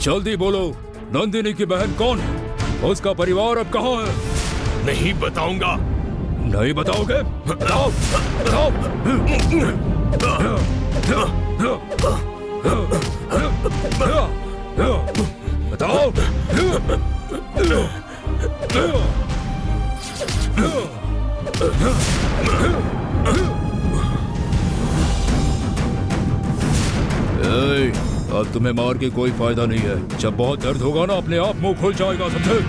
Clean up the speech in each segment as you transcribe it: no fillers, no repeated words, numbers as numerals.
जल्दी बोलो, नंदिनी की बहन कौन है? उसका परिवार अब कहाँ है? नहीं बताऊंगा। नहीं बताओगे? बताओ, बताओ। बताओ। अब तुम्हें मार के कोई फायदा नहीं है। जब बहुत दर्द होगा ना, अपने आप मुंह खुल जाएगा, समझे?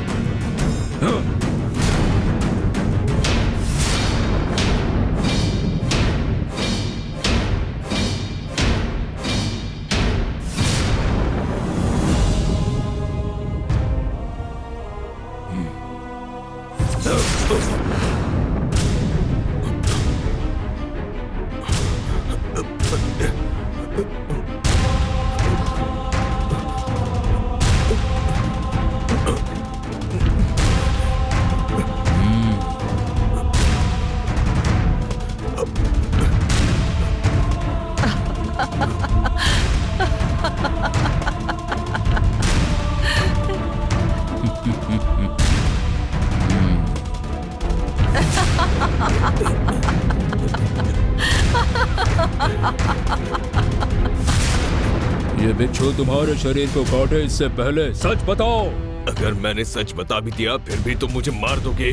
ये बिच्छू तुम्हारे शरीर को काटे इससे पहले सच बताओ। अगर मैंने सच बता भी दिया फिर भी तुम मुझे मार दोगे।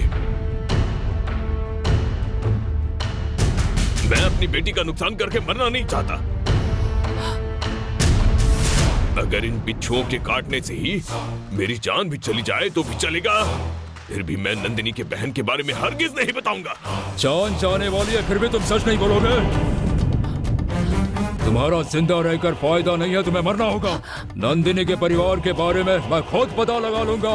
मैं अपनी बेटी का नुकसान करके मरना नहीं चाहता। अगर इन बिच्छुओं के काटने से ही मेरी जान भी चली जाए तो भी चलेगा। फिर भी मैं नंदिनी के बहन के बारे में हरगिज नहीं बताऊंगा। जान जाने वाली है, फिर भी तुम सच नहीं बोलोगे? तुम्हारा जिंदा रहकर फायदा नहीं है, तुम्हें मरना होगा। नंदिनी के परिवार के बारे में मैं खुद पता लगा लूंगा।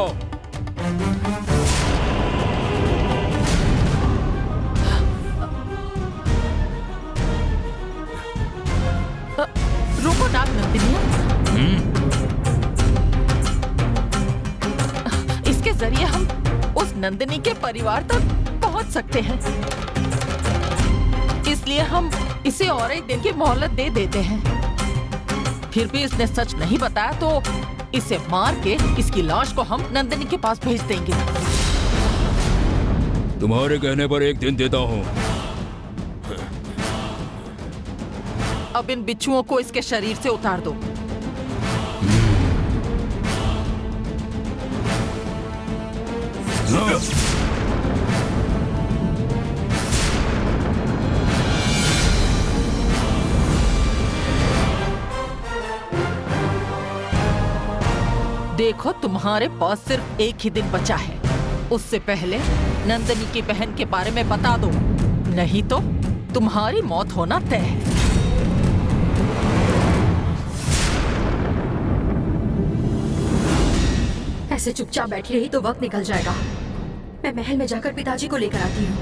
रुको नाग नंदिनी, इसके जरिए हम उस नंदिनी के परिवार तक पहुंच सकते हैं। इसलिए हम इसे और एक दिन की मोहलत दे देते हैं। फिर भी इसने सच नहीं बताया तो इसे मार के इसकी लाश को हम नंदिनी के पास भेज देंगे। तुम्हारे कहने पर एक दिन देता हूँ। अब इन बिच्छुओं को इसके शरीर से उतार दो। देखो, तुम्हारे पास सिर्फ एक ही दिन बचा है। उससे पहले नंदिनी की बहन के बारे में बता दो, नहीं तो तुम्हारी मौत होना तय है। ऐसे चुपचाप बैठी रही तो वक्त निकल जाएगा। मैं महल में जाकर पिताजी को लेकर आती हूँ।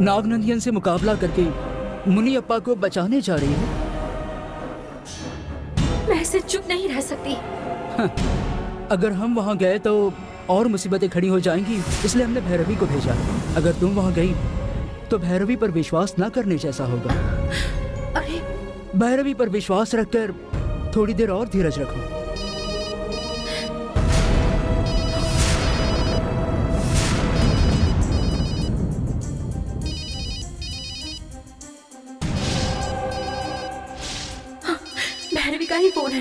नागनंदियन से मुकाबला करके मुनियप्पा को बचाने जा रही है। मैं ऐसे चुप नहीं रह सकती। अगर हम वहाँ गए तो और मुसीबतें खड़ी हो जाएंगी, इसलिए हमने भैरवी को भेजा। अगर तुम वहाँ गई तो भैरवी पर विश्वास ना करने जैसा होगा। अरे, भैरवी पर विश्वास रखकर थोड़ी देर और धीरज रखो। भैरवी का ही फोन है।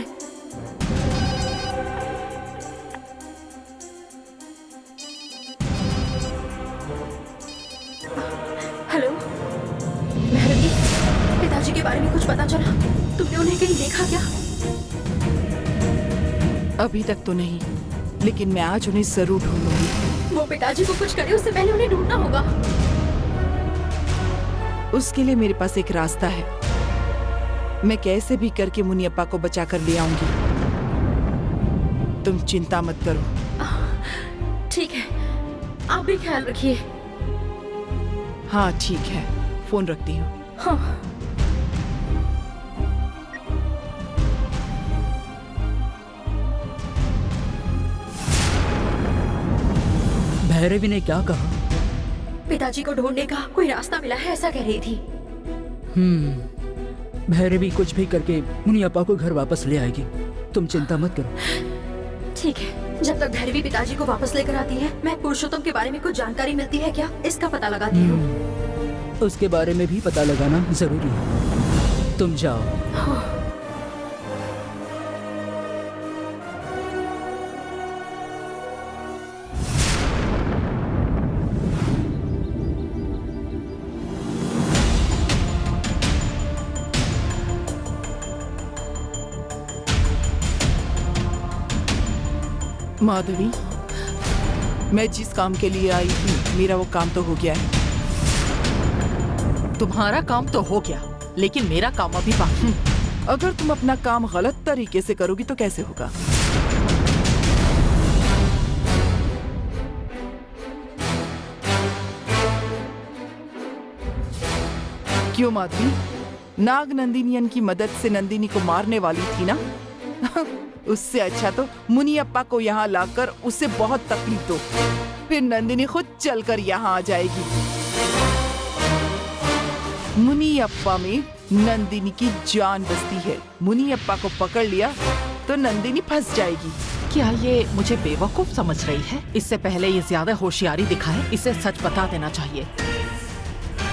हेलो भैरवी, पिताजी के बारे में कुछ पता चला? तुमने उन्हें कहीं देखा क्या? अभी तक तो नहीं, लेकिन मैं आज उन्हें जरूर ढूंढूंगी। वो पिताजी को कुछ करे उससे पहले उन्हें ढूंढना होगा। उसके लिए मेरे पास एक रास्ता है। मैं कैसे भी करके मुनियप्पा को बचा कर ले आऊंगी। तुम चिंता मत करो। ठीक है, आप भी ख्याल रखिए। हाँ ठीक है, फोन रखती हूँ। हाँ। भैरवी ने क्या कहा? पिताजी को ढूंढने का कोई रास्ता मिला है ऐसा कह रही थी। भैरवी कुछ भी करके मुनियप्पा को घर वापस ले आएगी, तुम चिंता मत करो। ठीक है, जब तक भैरवी पिताजी को वापस लेकर आती है, मैं पुरुषोत्तम के बारे में कुछ जानकारी मिलती है क्या, इसका पता लगाती हूँ। उसके बारे में भी पता लगाना जरूरी है। तुम जाओ। माधवी, मैं जिस काम के लिए आई थी मेरा वो काम तो हो गया है। तुम्हारा काम तो हो गया, लेकिन मेरा काम अभी बाकी। अगर तुम अपना काम गलत तरीके से करोगी तो कैसे होगा? क्यों माधवी, नाग नंदिनियन की मदद से नंदिनी को मारने वाली थी ना? उससे अच्छा तो मुनियप्पा को यहाँ लाकर उसे बहुत तकलीफ दो, फिर नंदिनी खुद चलकर यहाँ आ जाएगी। मुनियप्पा में नंदिनी की जान बसती है। मुनियप्पा को पकड़ लिया तो नंदिनी फंस जाएगी। क्या ये मुझे बेवकूफ समझ रही है? इससे पहले ये ज्यादा होशियारी दिखाए, इसे सच बता देना चाहिए।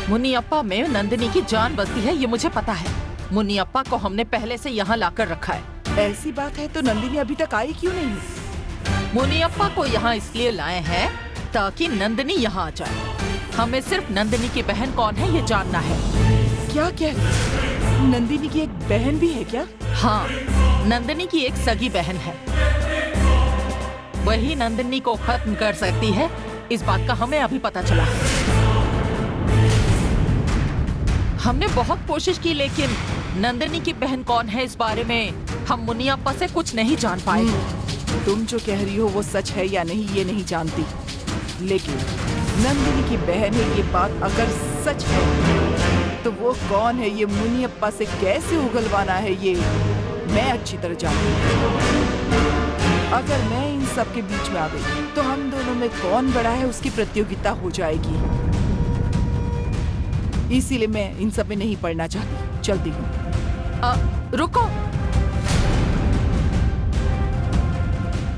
मुनियप्पा में नंदिनी की जान बसती है, ये मुझे पता है। मुनियप्पा को हमने पहले से यहाँ लाकर रखा है। ऐसी बात है तो नंदिनी अभी तक आई क्यों नहीं? मुनियप्पा को यहाँ इसलिए लाए हैं ताकि नंदिनी यहाँ आ जाए। हमें सिर्फ नंदिनी की बहन कौन है ये जानना है। क्या क्या? नंदिनी की एक बहन भी है क्या? हाँ, नंदिनी की एक सगी बहन है। वही नंदिनी को खत्म कर सकती है, इस बात का हमें अभी पता चला है। हमने बहुत कोशिश की, लेकिन नंदिनी की बहन कौन है इस बारे में हम मुनियप्पा से कुछ नहीं जान पाए। तुम जो कह रही हो वो सच है या नहीं ये नहीं जानती, लेकिन नंदिनी की बहन है ये बात अगर सच है तो वो कौन है, ये मुनियप्पा से कैसे उगलवाना है, ये मैं अच्छी तरह जानती हूँ। अगर मैं इन सब के बीच में आ गई तो हम दोनों में कौन बड़ा है उसकी प्रतियोगिता हो जाएगी। इसीलिए मैं इन सब में नहीं पढ़ना चाहती। चलती हूँ। रुको,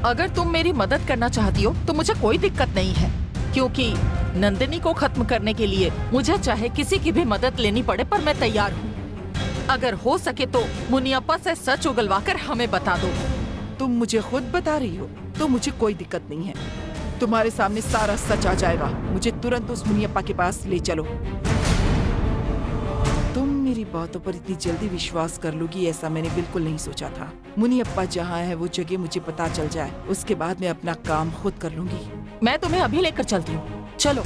अगर तुम मेरी मदद करना चाहती हो तो मुझे कोई दिक्कत नहीं है, क्योंकि नंदिनी को खत्म करने के लिए मुझे चाहे किसी की भी मदद लेनी पड़े, पर मैं तैयार हूँ। अगर हो सके तो मुनियप्पा से सच उगलवाकर हमें बता दो। तुम मुझे खुद बता रही हो तो मुझे कोई दिक्कत नहीं है। तुम्हारे सामने सारा सच आ जाएगा। मुझे तुरंत उस मुनियप्पा के पास ले चलो। तुम मेरी बातों पर इतनी जल्दी विश्वास कर लोगी ऐसा मैंने बिल्कुल नहीं सोचा था। मुनियप्पा जहाँ है वो जगह मुझे पता चल जाए, उसके बाद मैं अपना काम खुद कर लूंगी। मैं तुम्हें अभी लेकर चलती हूँ, चलो।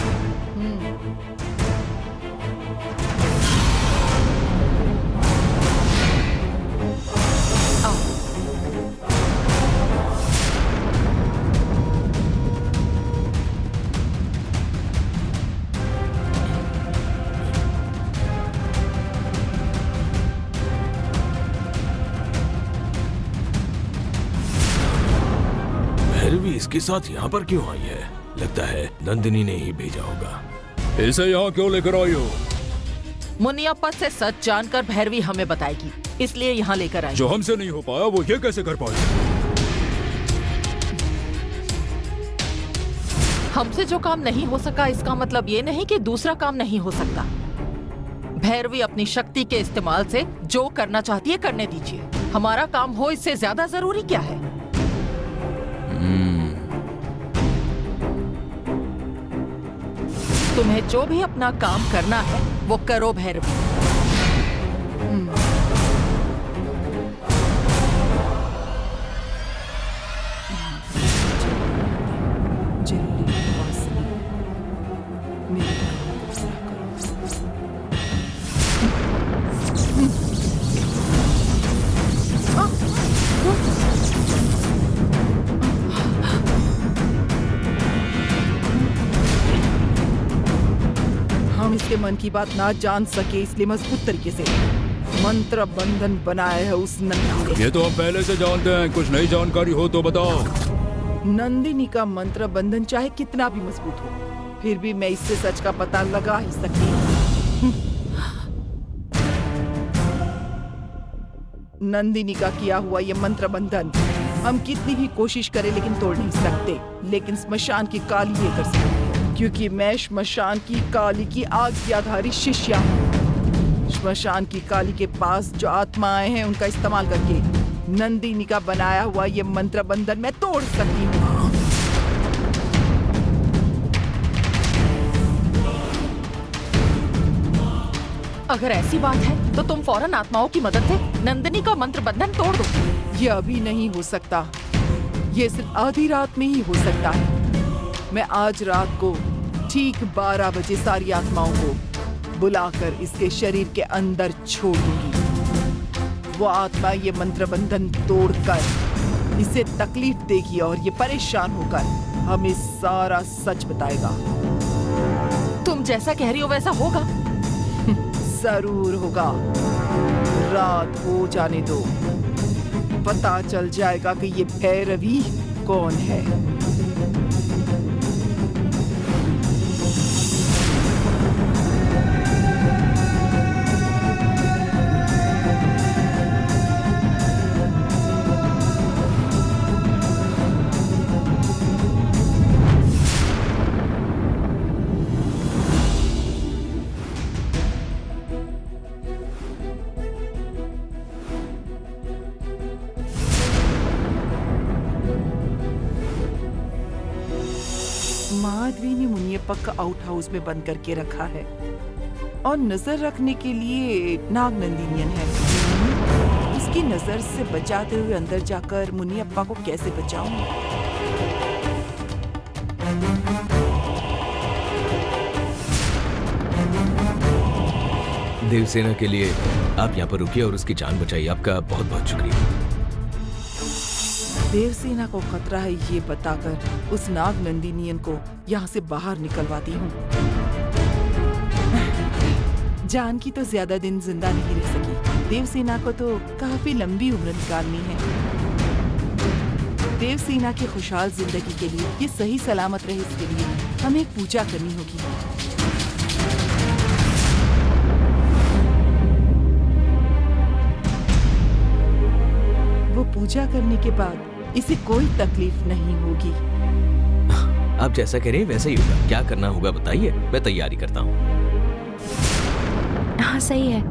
भैरवी इसके साथ यहाँ पर क्यों आई है? लगता है नंदिनी ने ही भेजा होगा। इसे यहाँ क्यों लेकर आई हो? मुनियप्पा से सच जानकर भैरवी हमें बताएगी, इसलिए यहाँ लेकर आई। जो हमसे नहीं हो पाया वो ये कैसे कर पाई? हमसे जो काम नहीं हो सका इसका मतलब ये नहीं कि दूसरा काम नहीं हो सकता। भैरवी अपनी शक्ति के इस्तेमाल से जो करना चाहती है करने दीजिए। हमारा काम हो, इससे ज्यादा जरूरी क्या है? तुम्हें जो भी अपना काम करना है वो करो भैरवी। हम इसके मन की बात ना जान सके, इसलिए मजबूत तरीके से मंत्र बंधन बनाया है उस नंदिनी ने। ये तो हम पहले से जानते हैं, कुछ नई जानकारी हो तो बताओ। नंदिनी का मंत्र बंधन चाहे कितना भी मजबूत हो, फिर भी मैं इससे सच का पता लगा ही सकती हूँ। नंदिनी का किया हुआ ये मंत्र बंधन हम कितनी भी कोशिश करें लेकिन तोड़ नहीं सकते, लेकिन स्मशान की काली ये कर सकती है, क्योंकि मैं स्मशान की काली की आज्ञाधारी शिष्या हूँ। स्मशान की काली के पास जो आत्माएं हैं उनका इस्तेमाल करके नंदिनी का बनाया हुआ ये मंत्र बंधन मैं तोड़ सकती हूँ। अगर ऐसी बात है तो तुम फौरन आत्माओं की मदद से नंदिनी का मंत्र बंधन तोड़ दो। ये अभी नहीं हो सकता, ये सिर्फ आधी रात में ही हो सकता है। मैं आज रात को ठीक 12 बजे सारी आत्माओं को बुलाकर इसके शरीर के अंदर छोड़ दूंगी। वो आत्मा ये मंत्र बंधन तोड़कर इसे तकलीफ देगी और ये परेशान होकर हमें सारा सच बताएगा। तुम जैसा कह रही हो वैसा होगा। जरूर होगा। रात हो जाने दो, पता चल जाएगा कि ये भैरवी कौन है। माधवी ने मुनियप्पा का आउट हाउस में बंद करके रखा है और नजर रखने के लिए नाग नंदिनियन है। उसकी नजर से बचाते हुए अंदर जाकर मुनियप्पा को कैसे बचाऊं? देवसेना के लिए आप यहाँ पर रुकिए और उसकी जान बचाइए। आपका बहुत बहुत शुक्रिया। देवसेना को खतरा है ये बताकर उस नाग नंदिनियन को यहाँ से बाहर निकलवाती हूँ। जान की तो ज्यादा दिन जिंदा नहीं रह सकी। देवसेना को तो काफी लंबी उम्र निकालनी है। देवसेना की खुशहाल जिंदगी के लिए, ये सही सलामत रहे इसके लिए हमें एक पूजा करनी होगी। वो पूजा करने के बाद इसे कोई तकलीफ नहीं होगी। आप जैसा कह रहे हैं वैसा ही होगा। क्या करना होगा बताइए, मैं तैयारी करता हूँ। हाँ सही है,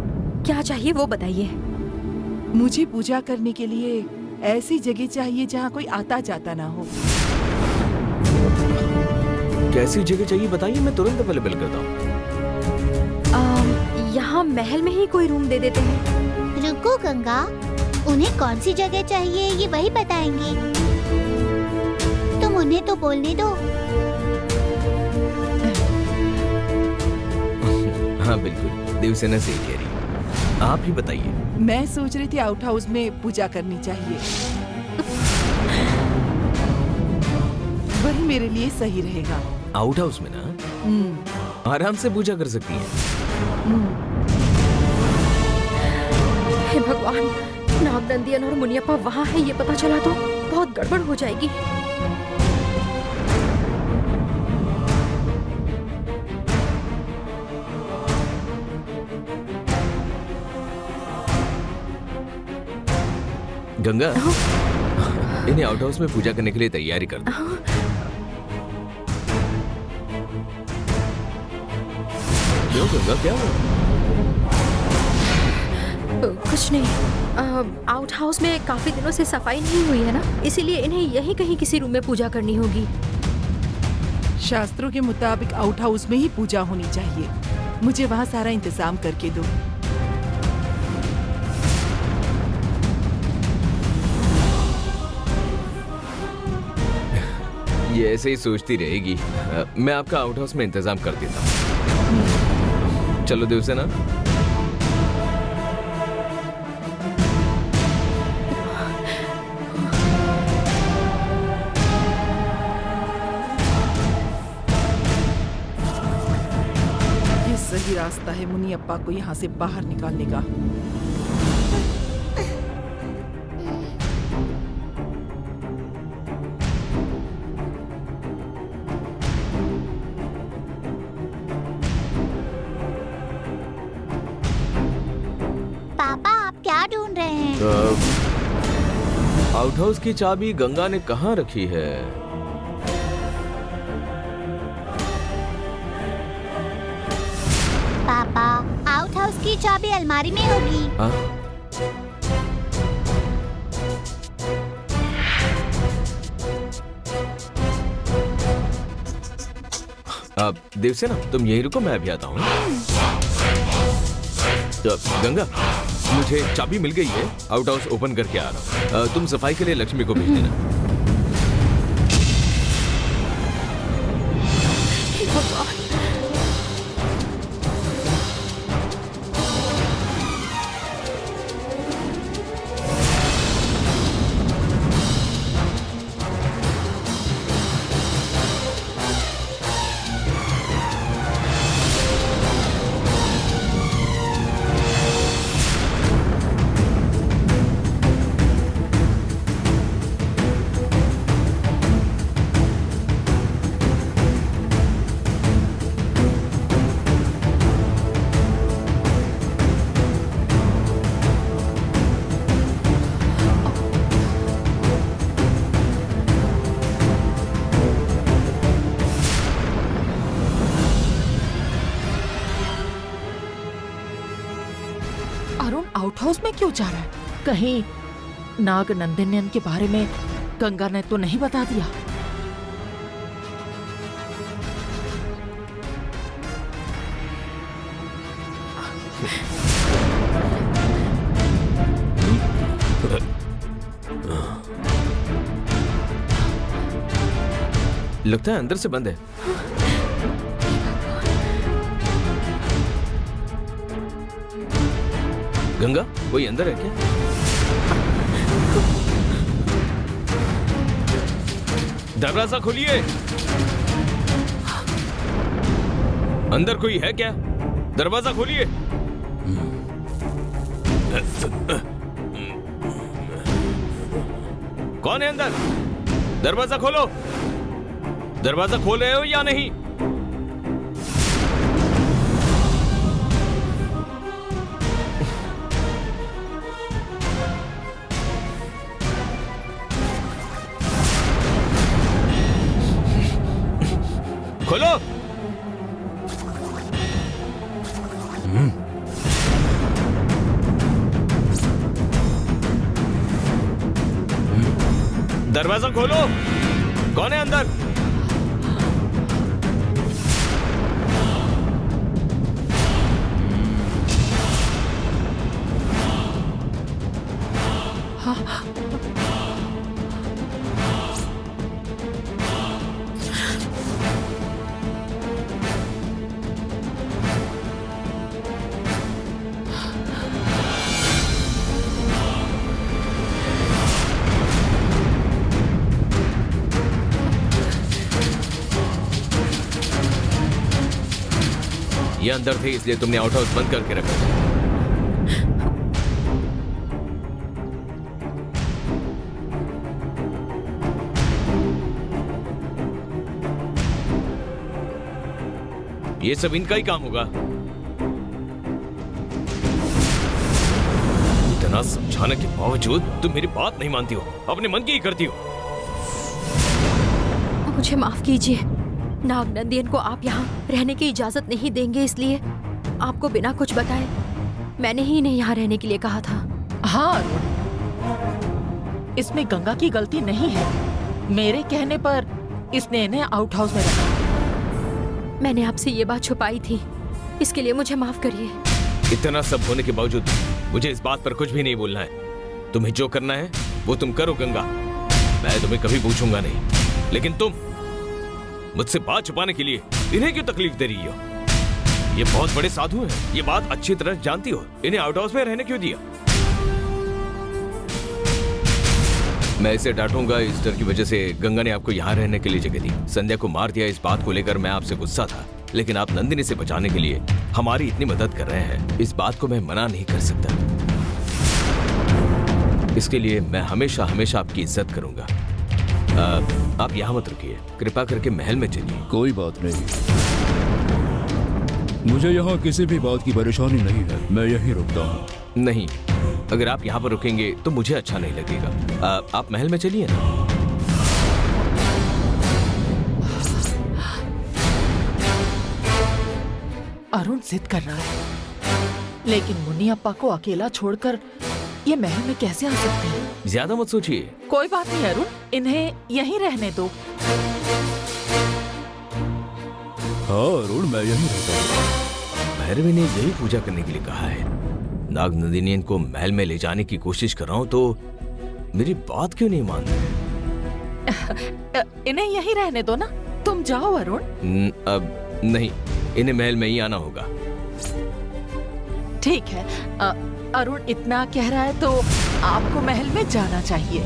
क्या चाहिए वो बताइए। मुझे पूजा करने के लिए ऐसी जगह चाहिए जहाँ कोई आता जाता ना हो। कैसी जगह चाहिए बताइए, मैं तुरंत अवेलेबल करता हूँ। यहाँ महल में ही कोई रूम दे देते हैं। रुको गंगा, उन्हें कौन सी जगह चाहिए ये वही बताएंगे। तुम उन्हें तो बोलने दो। हाँ बिल्कुल, देवसेना से ही कह रही है। आप ही बताइए। मैं सोच रही थी आउट हाउस में पूजा करनी चाहिए। वही मेरे लिए सही रहेगा। आउट हाउस में ना आराम से पूजा कर सकती हैं। हे भगवान, नाग नंदियन और मुनियप्पा वहाँ है ये पता चला तो बहुत गड़बड़ हो जाएगी। गंगा, इन्हें आउट हाउस में पूजा करने के लिए तैयारी कर दो। क्यों गंगा, क्या हुआ? कुछ नहीं, आउट हाउस में काफी दिनों से सफाई नहीं हुई है ना, इसीलिए इन्हें यहीं कहीं किसी रूम में पूजा करनी होगी। शास्त्रों के मुताबिक आउट हाउस में ही पूजा होनी चाहिए। मुझे वहाँ सारा इंतजाम करके दो। ये ऐसे ही सोचती रहेगी। मैं आपका आउट हाउस में इंतजाम कर देता हूँ। चलो देवसेना। ये सही रास्ता है मुनियप्पा को यहाँ से बाहर निकालने का। हैं। आउट हाउस की चाबी गंगा ने कहाँ रखी है? पापा, आउट हाउस की चाबी अलमारी में होगी। देवसेना, तुम यहीं रुको, मैं अभी आता हूँ। गंगा, मुझे चाबी मिल गई है, आउट हाउस ओपन करके आ रहा हूँ। तुम सफाई के लिए लक्ष्मी को भेज देना। अरुण आउट हाउस में क्यों जा रहा है? कहीं नाग नंदिनी के बारे में गंगा ने तो नहीं बता दिया? लगता है अंदर से बंद है। गंगा, कोई अंदर है क्या? दरवाजा खोलिए। अंदर कोई है क्या? दरवाजा खोलिए। कौन है अंदर? दरवाजा खोलो। दरवाजा खोल रहे हो या नहीं? खोलो। दरवाजा खोलो। कौन है अंदर? ये अंदर थे इसलिए तुमने आउट हाउस बंद करके रखा था। ये सब इनका ही काम होगा। इतना समझाने के बावजूद तुम मेरी बात नहीं मानती हो, अपने मन की ही करती हो। मुझे माफ कीजिए, नाग नंदियन को आप यहाँ रहने की इजाजत नहीं देंगे, इसलिए आपको बिना कुछ बताए मैंने ही इन्हें यहाँ रहने के लिए कहा था। हाँ अरुण, इसमें गंगा की गलती नहीं है। मेरे कहने पर इसने इन्हें आउट हाउस में रखा। मैंने आपसे ये बात छुपाई थी, इसके लिए मुझे माफ करिए। इतना सब होने के बावजूद मुझे इस बात पर कुछ भी नहीं बोलना है। तुम्हें जो करना है वो तुम करो गंगा, मैं तुम्हें कभी पूछूंगा नहीं। लेकिन तुम मुझसे बात छुपाने के लिए इन्हें क्यों तकलीफ दे रही हो? ये बहुत बड़े साधु हैं, ये बात अच्छी तरह जानती हो। इन्हें आउट हाउस में रहने क्यों दिया? मैं इसे डांटूंगा, इस डर की वजह से गंगा ने आपको यहाँ रहने के लिए जगह दी। संध्या को मार दिया, इस बात को लेकर मैं आपसे गुस्सा था, लेकिन आप नंदिनी से बचाने के लिए हमारी इतनी मदद कर रहे हैं, इस बात को मैं मना नहीं कर सकता। इसके लिए मैं हमेशा हमेशा आपकी इज्जत करूंगा। आप यहाँ मत रुकिए, कृपा करके महल में चलिए। कोई बात नहीं। मुझे यहाँ किसी भी बात की परेशानी नहीं है, मैं यहीं रुकता हूँ। नहीं, अगर आप यहाँ पर रुकेंगे तो मुझे अच्छा नहीं लगेगा। आप महल में चलिए ना। अरुण जिद कर रहा है, लेकिन मुनियप्पा को अकेला छोड़कर ये महल में कैसे आ सकते हैं? ज्यादा मत सोचिए। कोई बात नहीं अरुण, इन्हें यहीं रहने दो। हाँ अरुण, मैं यहीं रहता हूँ। भैरवी ने यही पूजा करने के लिए कहा है। नाग नंदिनी को महल में ले जाने की कोशिश कर रहा हूँ तो मेरी बात क्यों नहीं मान रहे? इन्हें यहीं रहने दो ना, तुम जाओ अरुण। अब नहीं, इन्हें महल में ही आना होगा। ठीक है, अरुण इतना कह रहा है तो आपको महल में जाना चाहिए।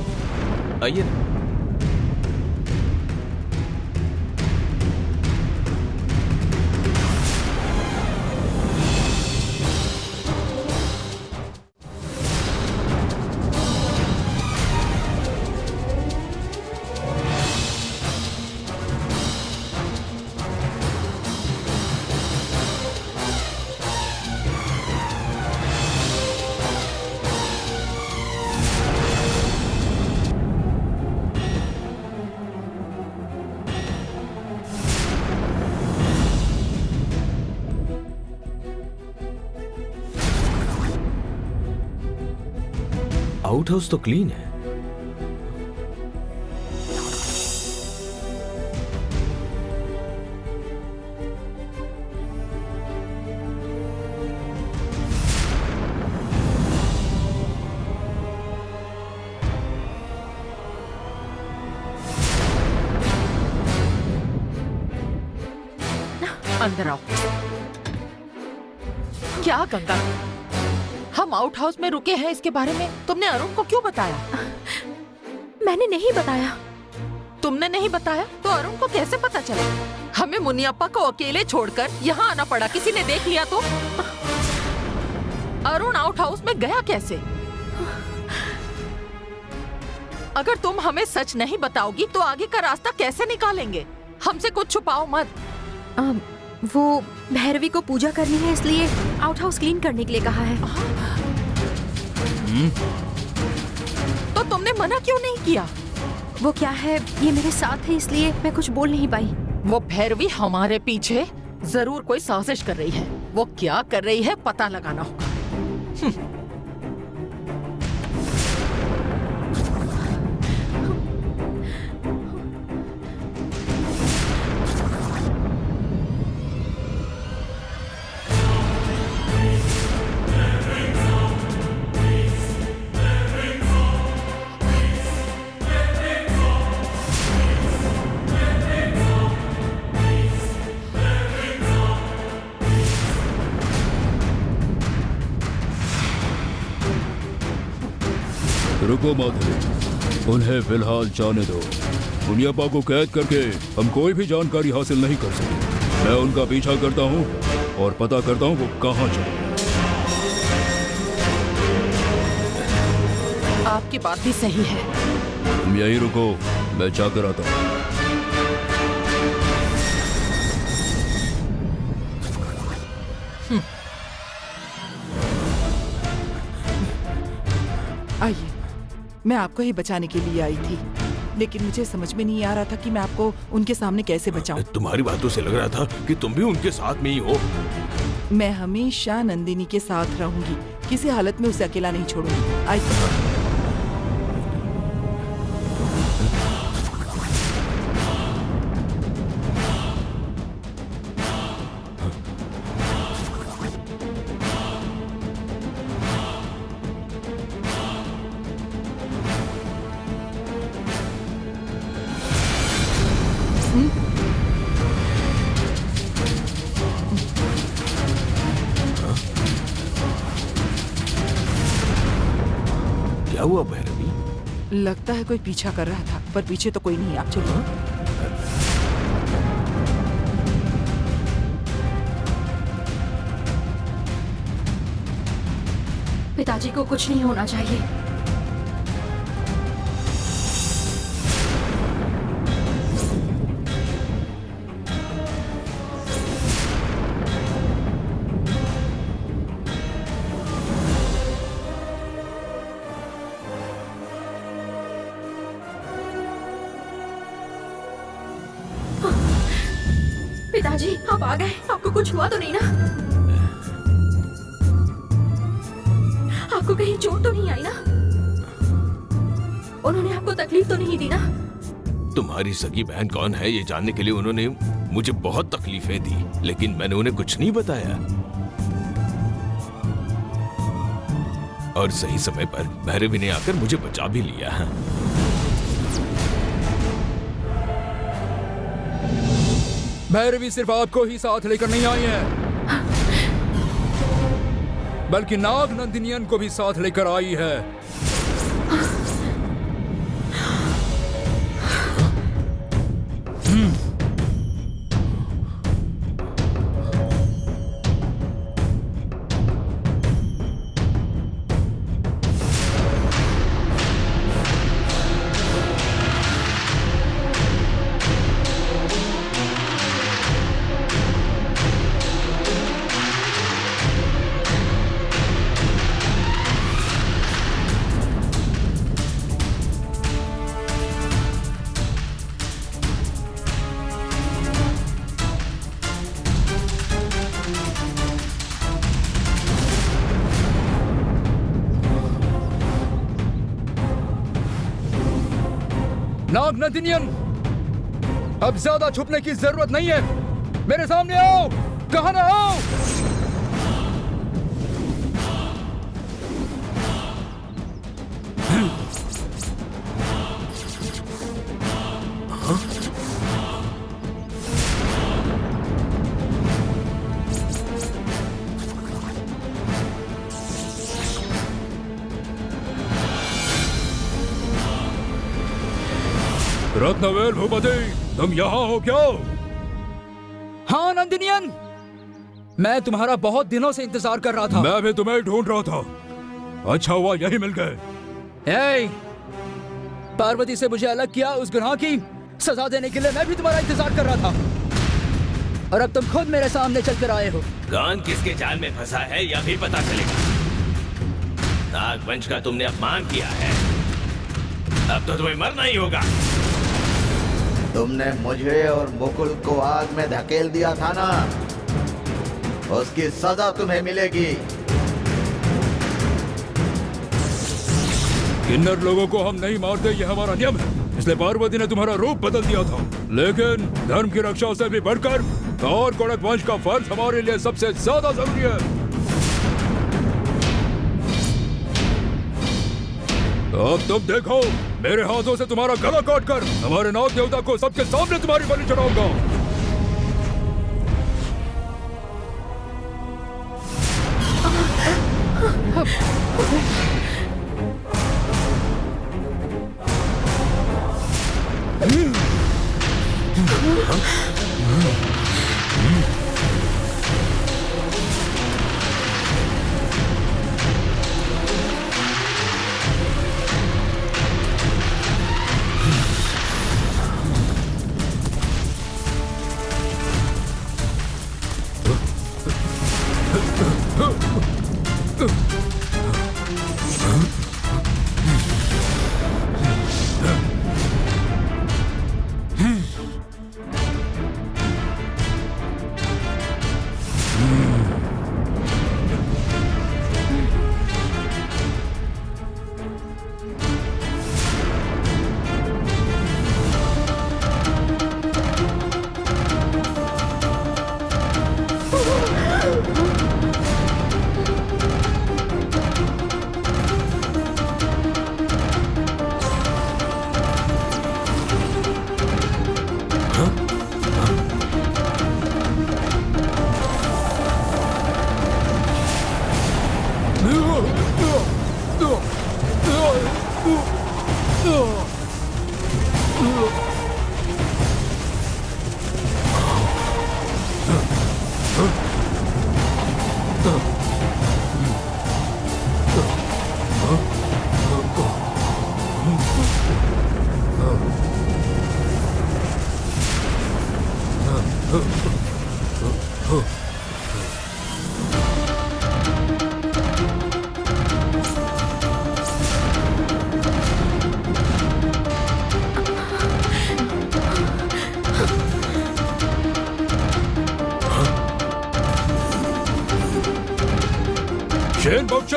आइए ना। आउट हाउस तो क्लीन है। अंदर आओ। क्या गंगा, हम आउट हाउस में रुके हैं, इसके बारे में तुमने अरुण को क्यों बताया? मैंने नहीं बताया। तुमने नहीं बताया तो अरुण को कैसे पता चला? हमें मुनियप्पा को अकेले छोड़कर यहाँ आना पड़ा, किसी ने देख लिया तो? अरुण आउट हाउस में गया कैसे? अगर तुम हमें सच नहीं बताओगी तो आगे का रास्ता कैसे निकालेंगे? हमसे कुछ छुपाओ मत। वो भैरवी को पूजा करनी है, इसलिए आउट हाउस क्लीन करने के लिए कहा है। तो तुमने मना क्यों नहीं किया? वो क्या है, ये मेरे साथ है इसलिए मैं कुछ बोल नहीं पाई। वो भैरवी हमारे पीछे जरूर कोई साजिश कर रही है। वो क्या कर रही है पता लगाना होगा। रुको माधवी, उन्हें फिलहाल जाने दो। मुनियप्पा को कैद करके हम कोई भी जानकारी हासिल नहीं कर सकते। मैं उनका पीछा करता हूँ और पता करता हूँ वो कहाँ जा रहे हैं। आपकी बात भी सही है। तुम यहीं रुको, मैं जाकर आता हूँ। आइए, मैं आपको ही बचाने के लिए आई थी, लेकिन मुझे समझ में नहीं आ रहा था कि मैं आपको उनके सामने कैसे बचाऊं। तुम्हारी बातों से लग रहा था कि तुम भी उनके साथ में ही हो। मैं हमेशा नंदिनी के साथ रहूंगी, किसी हालत में उसे अकेला नहीं छोड़ूंगी। आइए। क्या हुआ भैरवी? लगता है कोई पीछा कर रहा था, पर पीछे तो कोई नहीं। आप चलिए। पिताजी को कुछ नहीं होना चाहिए। पिताजी आप आ गए। आपको कुछ हुआ तो नहीं ना? आपको कहीं चोट तो नहीं आई ना? उन्होंने आपको तकलीफ तो नहीं दी ना? तुम्हारी सगी बहन कौन है ये जानने के लिए उन्होंने मुझे बहुत तकलीफें दी, लेकिन मैंने उन्हें कुछ नहीं बताया। और सही समय पर भैरवी ने आकर मुझे बचा भी लिया। भैरवी सिर्फ आपको ही साथ लेकर नहीं आई है, बल्कि नाग नंदिनियन को भी साथ लेकर आई है। नाग नंदिनियन, अब ज्यादा छुपने की जरूरत नहीं है। मेरे सामने आओ। कहां ना आओ। रत्नवेल भूपति, तुम यहाँ हो क्या? हाँ नंदिनियन, मैं तुम्हारा बहुत दिनों से इंतजार कर रहा था। मैं भी तुम्हें ढूंढ रहा था। अच्छा हुआ यही मिल गए। ए, पार्वती से मुझे अलग किया, उस गुनाह की सजा देने के लिए मैं भी तुम्हारा इंतजार कर रहा था, और अब तुम खुद मेरे सामने चलकर आए हो। कौन किसके जाल में फंसा है यह भी पता चलेगा। नागवंश का तुमने अपमान किया है, अब तो तुम्हें मरना ही होगा। तुमने मुझे और मुकुल को आग में धकेल दिया था ना, उसकी सजा तुम्हें मिलेगी। किन्नर लोगों को हम नहीं मारते, यह हमारा नियम है। इसलिए पार्वती ने तुम्हारा रूप बदल दिया था, लेकिन धर्म की रक्षा से भी बढ़कर और कड़क वंश का फर्ज हमारे लिए सबसे ज्यादा जरूरी है। अब तुम देखो, मेरे हाथों से तुम्हारा गला काटकर हमारे नाग देवता को सबके सामने तुम्हारी बलि चढ़ाऊंगा।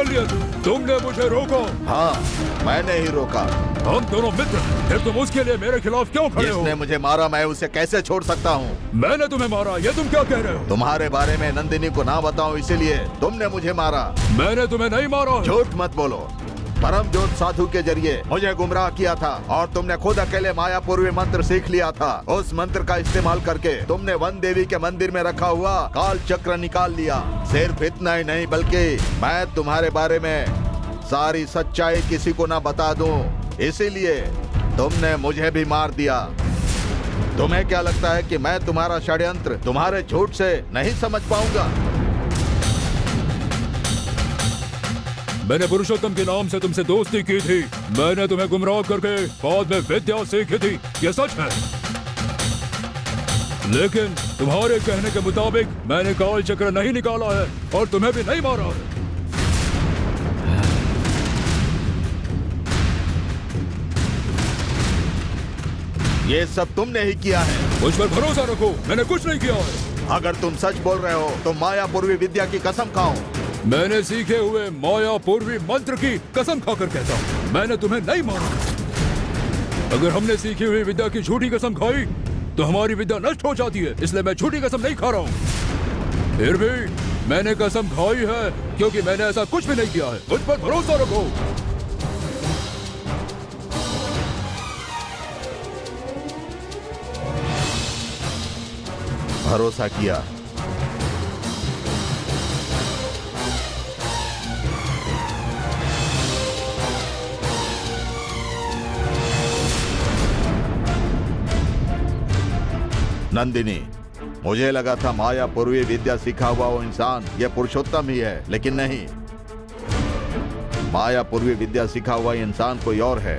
चलिए, तुमने मुझे रोका। हाँ, मैंने ही रोका। हम दोनों मित्र हैं, फिर तुम उसके लिए मेरे खिलाफ क्यों खड़े हो? जिसने मुझे मारा मैं उसे कैसे छोड़ सकता हूँ? मैंने तुम्हें मारा, ये तुम क्या कह रहे हो? तुम्हारे बारे में नंदिनी को ना बताऊं इसीलिए तुमने मुझे मारा। मैंने तुम्हें नहीं मारा है। झूठ मत बोलो। परमजोत साधु के जरिए मुझे गुमराह किया था और तुमने खुद अकेले मायापूर्वी मंत्र सीख लिया था। उस मंत्र का इस्तेमाल करके तुमने वन देवी के मंदिर में रखा हुआ काल चक्र निकाल लिया। सिर्फ इतना ही नहीं बल्कि मैं तुम्हारे बारे में सारी सच्चाई किसी को ना बता दूं, इसीलिए तुमने मुझे भी मार दिया। तुम्हें क्या लगता है कि मैं तुम्हारा षड्यंत्र तुम्हारे झूठ से नहीं समझ पाऊंगा? मैंने पुरुषोत्तम के नाम से तुमसे दोस्ती की थी। मैंने तुम्हें गुमराह करके बाद में विद्या सीखी थी, ये सच है। लेकिन तुम्हारे कहने के मुताबिक मैंने काल चक्र नहीं निकाला है और तुम्हें भी नहीं मारा है। ये सब तुमने ही किया है। मुझ पर भरोसा रखो, मैंने कुछ नहीं किया है। अगर तुम सच बोल रहे हो तो मायापूर्वी विद्या की कसम खाओ। मैंने सीखे हुए मायापूर्वी मंत्र की कसम खाकर कहता हूँ, मैंने तुम्हें नहीं मारा। अगर हमने सीखी हुई विद्या की झूठी कसम खाई तो हमारी विद्या नष्ट हो जाती है, इसलिए मैं झूठी कसम नहीं खा रहा हूँ। फिर भी मैंने कसम खाई है क्योंकि मैंने ऐसा कुछ भी नहीं किया है। मुझ पर भरोसा रखो। भरोसा किया। नंदिनी, मुझे लगा था मायापूर्वी विद्या सीखा हुआ वो इंसान ये पुरुषोत्तम ही है, लेकिन नहीं। मायापूर्वी विद्या सीखा हुआ इंसान कोई और है।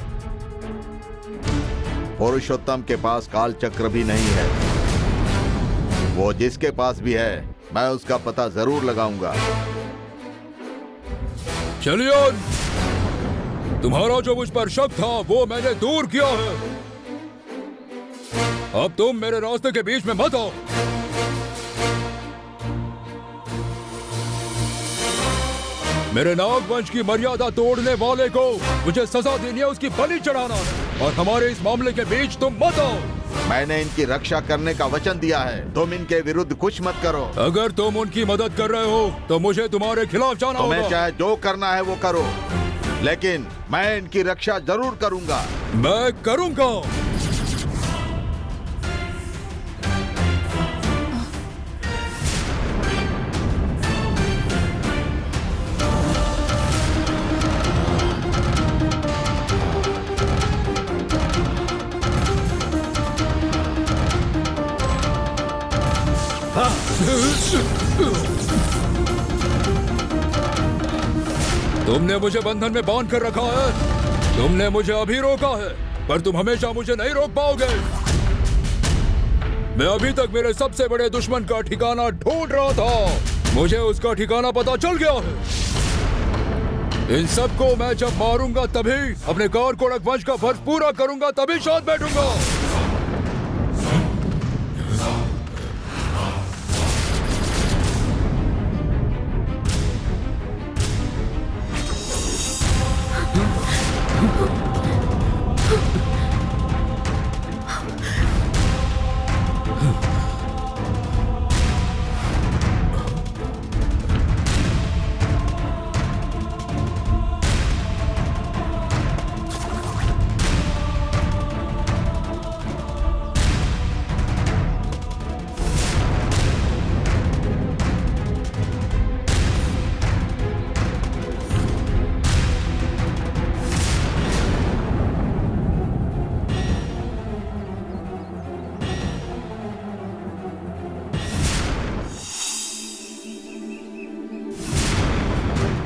पुरुषोत्तम के पास काल चक्र भी नहीं है। वो जिसके पास भी है मैं उसका पता जरूर लगाऊंगा। चलिए, तुम्हारा जो मुझ पर शक था वो मैंने दूर किया है। अब तुम मेरे रास्ते के बीच में मत आओ। मेरे नागवंश की मर्यादा तोड़ने वाले को मुझे सजा देनी है, उसकी बलि चढ़ाना है। और हमारे इस मामले के बीच तुम मत आओ। मैंने इनकी रक्षा करने का वचन दिया है, तुम इनके विरुद्ध कुछ मत करो। अगर तुम उनकी मदद कर रहे हो तो मुझे तुम्हारे खिलाफ जाना होगा। तुम्हें चाहे जो करना है वो करो, लेकिन मैं इनकी रक्षा जरूर करूंगा। मैं करूंगा। तुमने मुझे बंधन में बांध कर रखा है। तुमने मुझे अभी रोका है, पर तुम हमेशा मुझे नहीं रोक पाओगे। मैं अभी तक मेरे सबसे बड़े दुश्मन का ठिकाना ढूंढ रहा था। मुझे उसका ठिकाना पता चल गया है। इन सबको मैं जब मारूंगा तभी अपने कारकोड़क वंश का फर्ज पूरा करूंगा, तभी शांत बैठूंगा।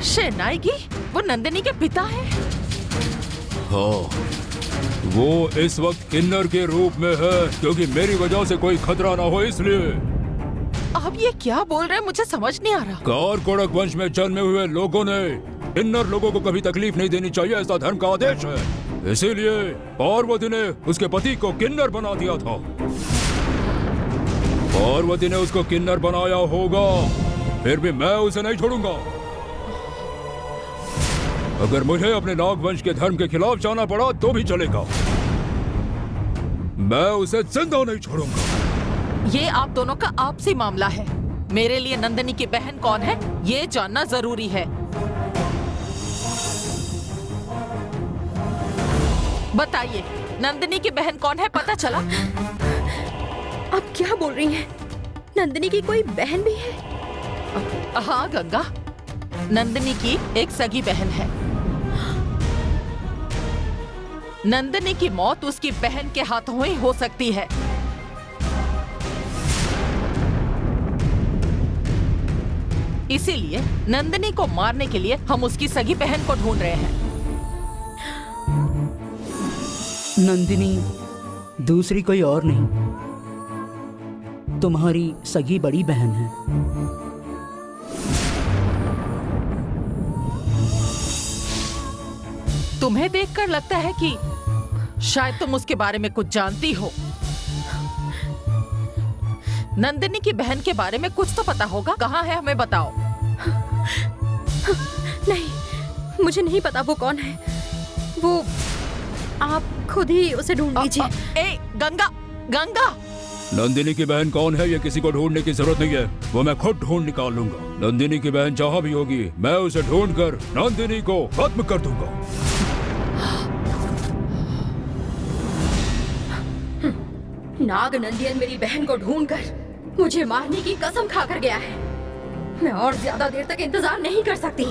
शेनायगी वो नंदिनी के पिता है। हाँ, वो इस वक्त किन्नर के रूप में है क्योंकि मेरी वजह से कोई खतरा ना हो इसलिए। आप ये क्या बोल रहे हैं, मुझे समझ नहीं आ रहा। कारकोड़क वंश में जन्मे हुए लोगों ने किन्नर लोगों को कभी तकलीफ नहीं देनी चाहिए, ऐसा धर्म का आदेश है। इसीलिए पार्वती ने उसके पति को किन्नर बना दिया था। पार्वती ने उसको किन्नर बनाया होगा, फिर भी मैं उसे नहीं छोड़ूंगा। अगर मुझे अपने नागवंश के धर्म के खिलाफ जाना पड़ा तो भी चलेगा, मैं उसे जिंदा नहीं छोड़ूंगा। ये आप दोनों का आपसी मामला है। मेरे लिए नंदिनी की बहन कौन है ये जानना जरूरी है। बताइए, नंदिनी की बहन कौन है, पता चला? आप क्या बोल रही हैं? नंदिनी की कोई बहन भी है? हाँ गंगा, नंदिनी की एक सगी बहन है। नंदिनी की मौत उसकी बहन के हाथों ही हो सकती है। इसीलिए नंदिनी को मारने के लिए हम उसकी सगी बहन को ढूंढ रहे हैं। नंदिनी दूसरी कोई और नहीं, तुम्हारी सगी बड़ी बहन है। तुम्हें देखकर लगता है कि शायद तुम उसके बारे में कुछ जानती हो। नंदिनी की बहन के बारे में कुछ तो पता होगा। कहाँ है, हमें बताओ। नहीं, मुझे नहीं पता वो कौन है। वो आप खुद ही उसे ढूंढ लीजिए। ए गंगा, गंगा! नंदिनी की बहन कौन है ये किसी को ढूंढने की जरूरत नहीं है, वो मैं खुद ढूंढ निकाल लूंगा। नंदिनी की बहन जहाँ भी होगी मैं उसे ढूंढकर नंदिनी को खत्म कर दूंगा। नाग नंदियन मेरी बहन को ढूंढकर मुझे मारने की कसम खाकर गया है। मैं और ज्यादा देर तक इंतजार नहीं कर सकती।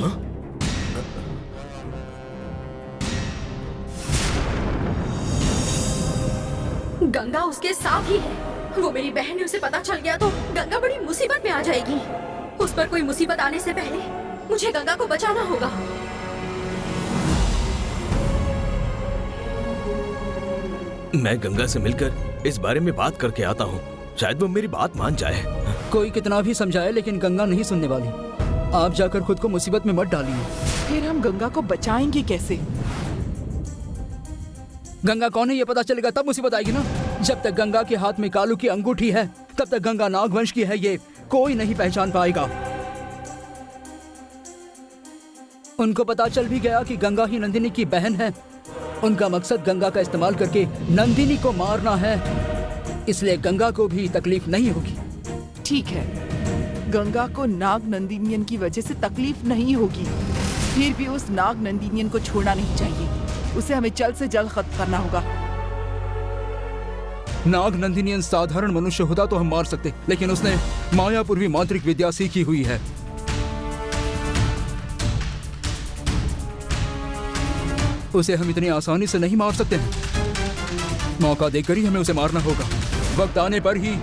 गंगा उसके साथ ही है। वो मेरी बहन है, उसे पता चल गया तो गंगा बड़ी मुसीबत में आ जाएगी। उस पर कोई मुसीबत आने से पहले मुझे गंगा को बचाना होगा। मैं गंगा से मिलकर इस बारे में बात करके आता हूँ, शायद वो मेरी बात मान जाए। कोई कितना भी समझाए लेकिन गंगा नहीं सुनने वाली। आप जाकर खुद को मुसीबत में मत डालिए। फिर हम गंगा को बचाएंगे कैसे? गंगा कौन है ये पता चलेगा तब मुसीबत आएगी ना। जब तक गंगा के हाथ में कालू की अंगूठी है तब तक गंगा नागवंश की है ये कोई नहीं पहचान पाएगा। उनको पता चल भी गया कि गंगा ही नंदिनी की बहन है। उनका मकसद गंगा का इस्तेमाल करके नंदिनी को मारना है, इसलिए गंगा को भी तकलीफ नहीं होगी। ठीक है, गंगा को नाग नंदिनियन की वजह से तकलीफ नहीं होगी, फिर भी उस नाग नंदिनियन को छोड़ना नहीं चाहिए। उसे हमें जल्द से जल्द खत्म करना होगा। नाग नंदिनियन साधारण मनुष्य होता तो हम मार सकते, लेकिन उसने मायापुरवी मांत्रिक विद्या सीखी हुई है। उसे हम इतनी आसानी से नहीं मार सकते हैं। मौका देकर ही हमें उसे मारना होगा। वक्त आने पर ही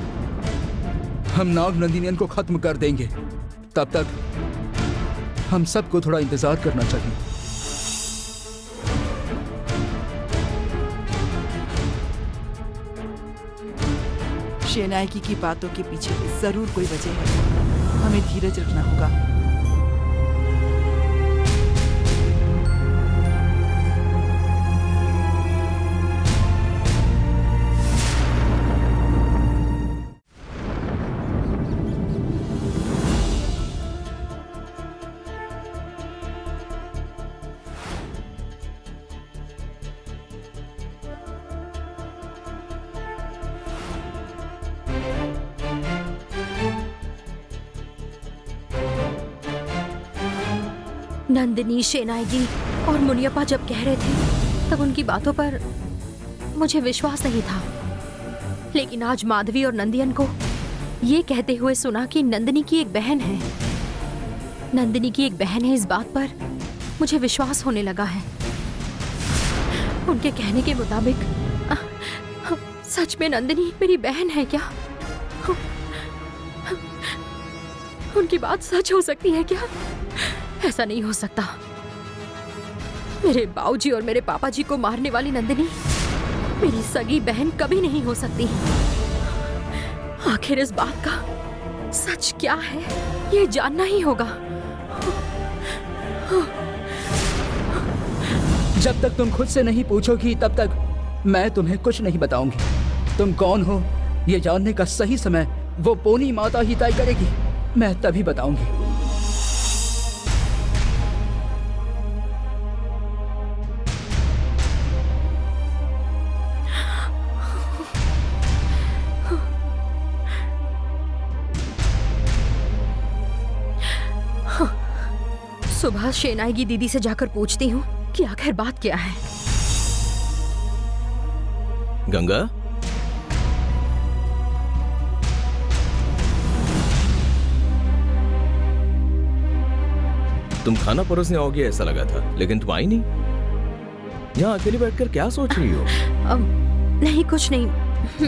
हम नाग नंदिनियन को खत्म कर देंगे। तब तक हम सबको थोड़ा इंतजार करना चाहिए। शेनायकी की बातों के पीछे जरूर कोई वजह है, हमें धीरज रखना होगा। नंदिनी, शेनायगी और मुनियप्पा जब कह रहे थे तब उनकी बातों पर मुझे विश्वास नहीं था, लेकिन आज माधवी और नंदियन को ये कहते हुए सुना कि नंदिनी की एक बहन है। नंदिनी की एक बहन है, इस बात पर मुझे विश्वास होने लगा है। उनके कहने के मुताबिक सच में नंदिनी मेरी बहन है क्या? उनकी बात सच हो सकती है क्या? ऐसा नहीं हो सकता। मेरे बाऊजी और मेरे पापा जी को मारने वाली नंदिनी मेरी सगी बहन कभी नहीं हो सकती। आखिर इस बात का सच क्या है ये जानना ही होगा। जब तक तुम खुद से नहीं पूछोगी तब तक मैं तुम्हें कुछ नहीं बताऊंगी। तुम कौन हो ये जानने का सही समय वो पोनी माता ही तय करेगी। मैं तभी बताऊंगी। सुबह शेनाई की दीदी से जाकर पूछती हूँ कि आखिर बात क्या है। गंगा, तुम खाना परोसने आओगे ऐसा लगा था, लेकिन तुम आई नहीं। यहाँ अकेले बैठकर क्या सोच रही हो? नहीं कुछ नहीं,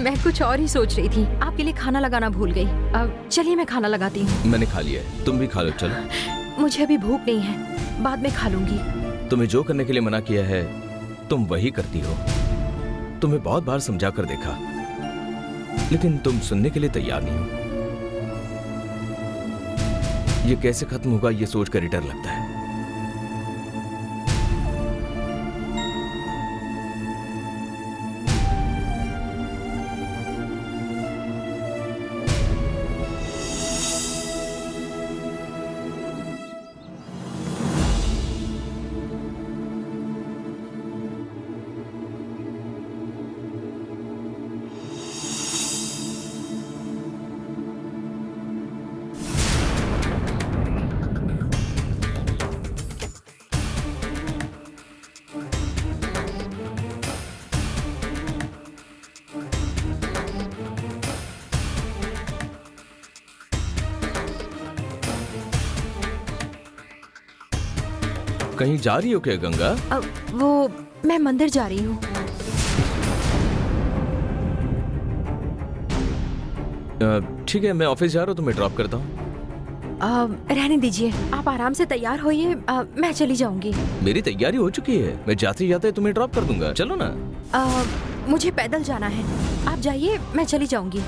मैं कुछ और ही सोच रही थी। आपके लिए खाना लगाना भूल गई। अब चलिए मैं खाना लगाती हूँ। मैंने खा लिया है, तुम भी खा लो। चलो। मुझे अभी भूख नहीं है, बाद में खा लूंगी। तुम्हें जो करने के लिए मना किया है तुम वही करती हो। तुम्हें बहुत बार समझा कर देखा, लेकिन तुम सुनने के लिए तैयार नहीं हो। ये कैसे खत्म होगा ये सोचकर ही डर लगता है। कहीं जा रही हो क्या गंगा? वो मैं मंदिर जा रही हूँ। ठीक है, मैं ऑफिस जा रहा हूँ, तुम्हें ड्रॉप करता हूँ। रहने दीजिए, आप आराम से तैयार होइए, मैं चली जाऊंगी। मेरी तैयारी हो चुकी है, मैं जाते जाते तुम्हें ड्रॉप कर दूंगा। चलो ना। मुझे पैदल जाना है, आप जाइए, मैं चली जाऊंगी।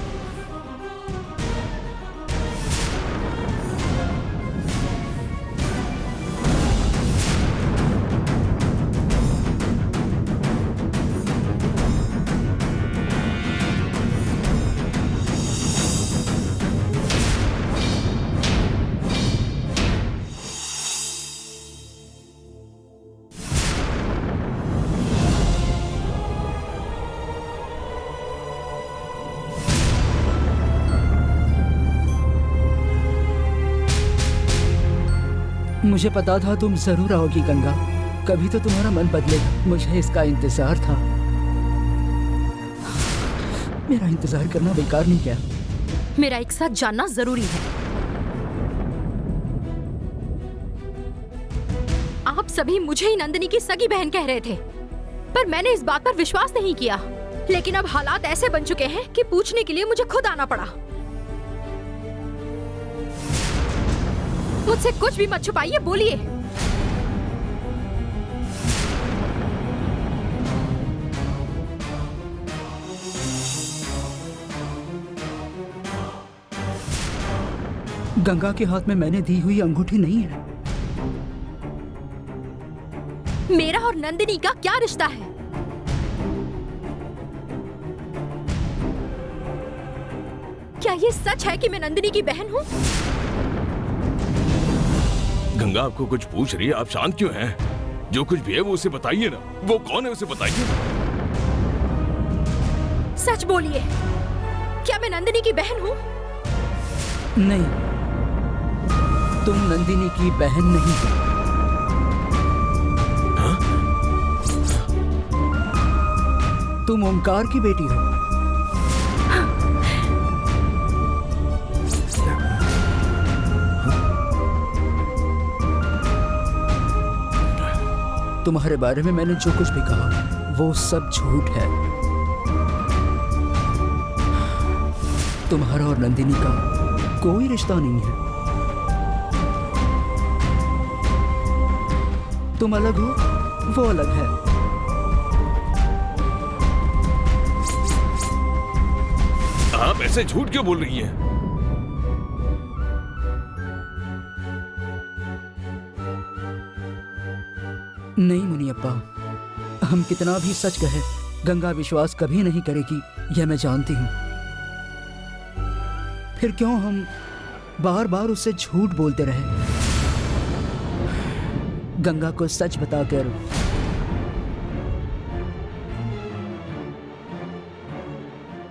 मुझे पता था तुम जरूर आओगी गंगा, कभी तो तुम्हारा मन बदलेगा। मुझे इसका इंतजार था। मेरा इंतजार करना बेकार नहीं क्या? मेरा एक साथ जानना जरूरी है। आप सभी मुझे ही नंदिनी की सगी बहन कह रहे थे, पर मैंने इस बात पर विश्वास नहीं किया। लेकिन अब हालात ऐसे बन चुके हैं कि पूछने के लिए मुझे खुद आना पड़ा। मुझसे कुछ भी मत छुपाइए, बोलिए। गंगा के हाथ में मैंने दी हुई अंगूठी नहीं है। मेरा और नंदिनी का क्या रिश्ता है? क्या ये सच है कि मैं नंदिनी की बहन हूँ? गंगा आपको कुछ पूछ रही है, आप शांत क्यों हैं? जो कुछ भी है वो उसे बताइए ना। वो कौन है उसे बताइए। सच बोलिए, क्या मैं नंदिनी की बहन हूँ? नहीं, तुम नंदिनी की बहन नहीं हो। हाँ? तुम ओमकार की बेटी हो। तुम्हारे बारे में मैंने जो कुछ भी कहा वो सब झूठ है। तुम्हारा और नंदिनी का कोई रिश्ता नहीं है। तुम अलग हो, वो अलग है। आप ऐसे झूठ क्यों बोल रही हैं? नहीं मुनियप्पा, हम कितना भी सच कहे गंगा विश्वास कभी नहीं करेगी, यह मैं जानती हूं। फिर क्यों हम बार बार उससे झूठ बोलते रहे? गंगा को सच बताकर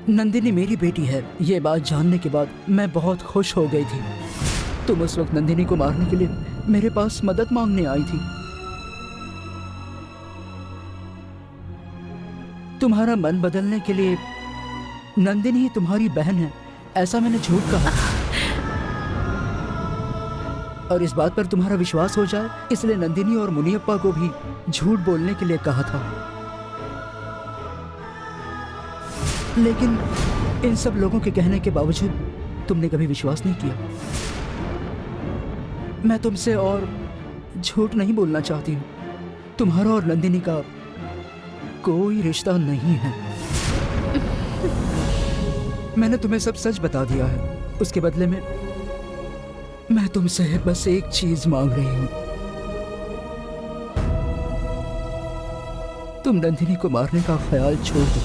नंदिनी मेरी बेटी है, यह बात जानने के बाद मैं बहुत खुश हो गई थी। तुम उस वक्त नंदिनी को मारने के लिए मेरे पास मदद मांगने आई थी। तुम्हारा मन बदलने के लिए नंदिनी ही तुम्हारी बहन है, ऐसा मैंने झूठ कहा। और इस बात पर तुम्हारा विश्वास हो जाए, इसलिए नंदिनी और मुनियप्पा को भी झूठ बोलने के लिए कहा था। लेकिन इन सब लोगों के कहने के बावजूद तुमने कभी विश्वास नहीं किया। मैं तुमसे और झूठ नहीं बोलना चाहती हूँ। तुम्हारा और नंदिनी का कोई रिश्ता नहीं है। मैंने तुम्हें सब सच बता दिया है। उसके बदले में मैं तुमसे बस एक चीज मांग रही हूँ। तुम नंदिनी को मारने का ख्याल छोड़ दो।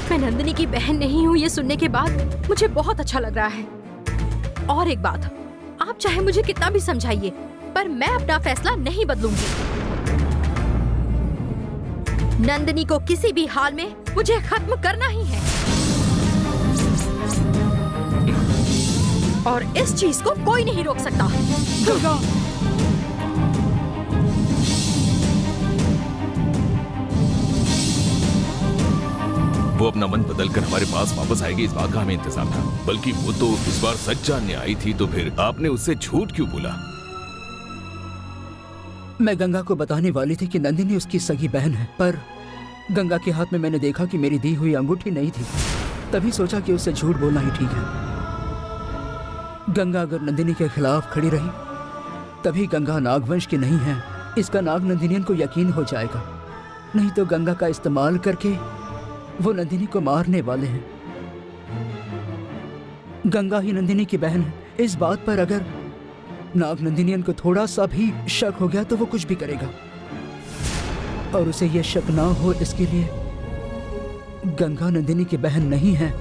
मैं नंदिनी की बहन नहीं हूँ, ये सुनने के बाद मुझे बहुत अच्छा लग रहा है। और एक बात, आप चाहे मुझे कितना भी समझाइए, पर मैं अपना फैसला नहीं बदलूंगी। नंदिनी को किसी भी हाल में मुझे खत्म करना ही है, और इस चीज को कोई नहीं रोक सकता। गंगा! वो अपना मन बदलकर हमारे पास वापस आएगी, इस बात का हमें इंतजार था। बल्कि वो तो इस बार सच जानने आई थी, तो फिर आपने उससे झूठ क्यों बोला? मैं गंगा को बताने वाली थी कि नंदिनी उसकी सगी बहन है, पर गंगा के हाथ में मैंने देखा कि मेरी दी हुई अंगूठी नहीं थी। तभी सोचा कि उससे झूठ बोलना ही ठीक है। गंगा अगर नंदिनी के खिलाफ खड़ी रही, तभी गंगा नागवंश की नहीं है, इसका नाग नंदिनियन को यकीन हो जाएगा। नहीं तो गंगा का इस्तेमाल करके वो नंदिनी को मारने वाले हैं। गंगा ही नंदिनी की बहन है। इस बात पर अगर नाग नंदिनियन को थोड़ा सा भी शक हो गया तो वो कुछ भी करेगा, और उसे यह शक ना हो, इसके लिए गंगा नंदिनी की बहन नहीं है,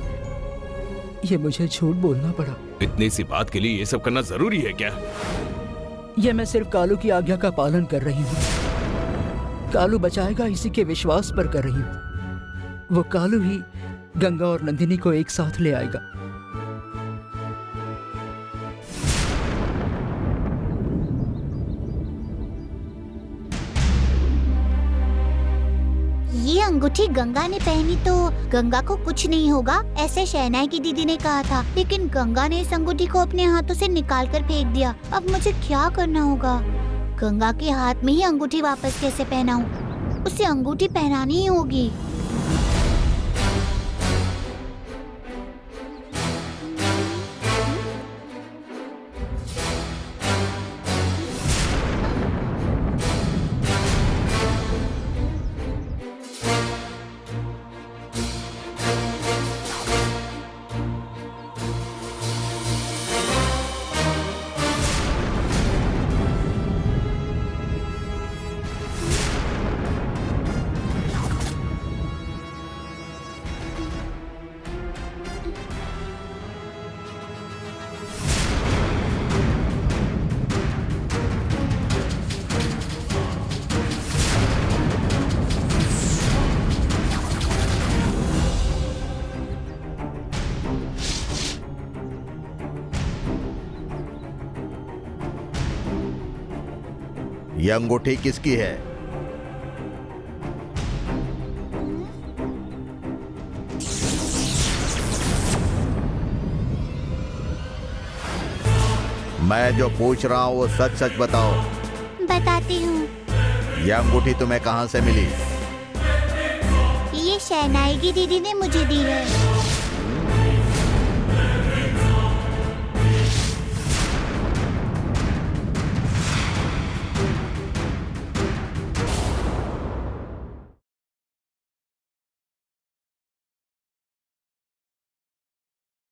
ये मुझे झूठ बोलना पड़ा। इतनी सी बात के लिए ये सब करना जरूरी है क्या? यह मैं सिर्फ कालू की आज्ञा का पालन कर रही हूँ। कालू बचाएगा इसी के विश्वास पर कर रही हूँ। वो कालू ही गंगा और नंदिनी को एक साथ ले आएगा। ये अंगूठी गंगा ने पहनी तो गंगा को कुछ नहीं होगा, ऐसे शहनाई की दीदी ने कहा था। लेकिन गंगा ने इस अंगूठी को अपने हाथों से निकाल कर फेंक दिया। अब मुझे क्या करना होगा? गंगा के हाथ में ही अंगूठी वापस कैसे पहनाऊं? उसे अंगूठी पहनानी ही होगी। ये अंगूठी किसकी है? मैं जो पूछ रहा हूँ वो सच सच बताओ। बताती हूँ। ये अंगूठी तुम्हें कहाँ से मिली? ये शहनाई की दीदी ने मुझे दी है।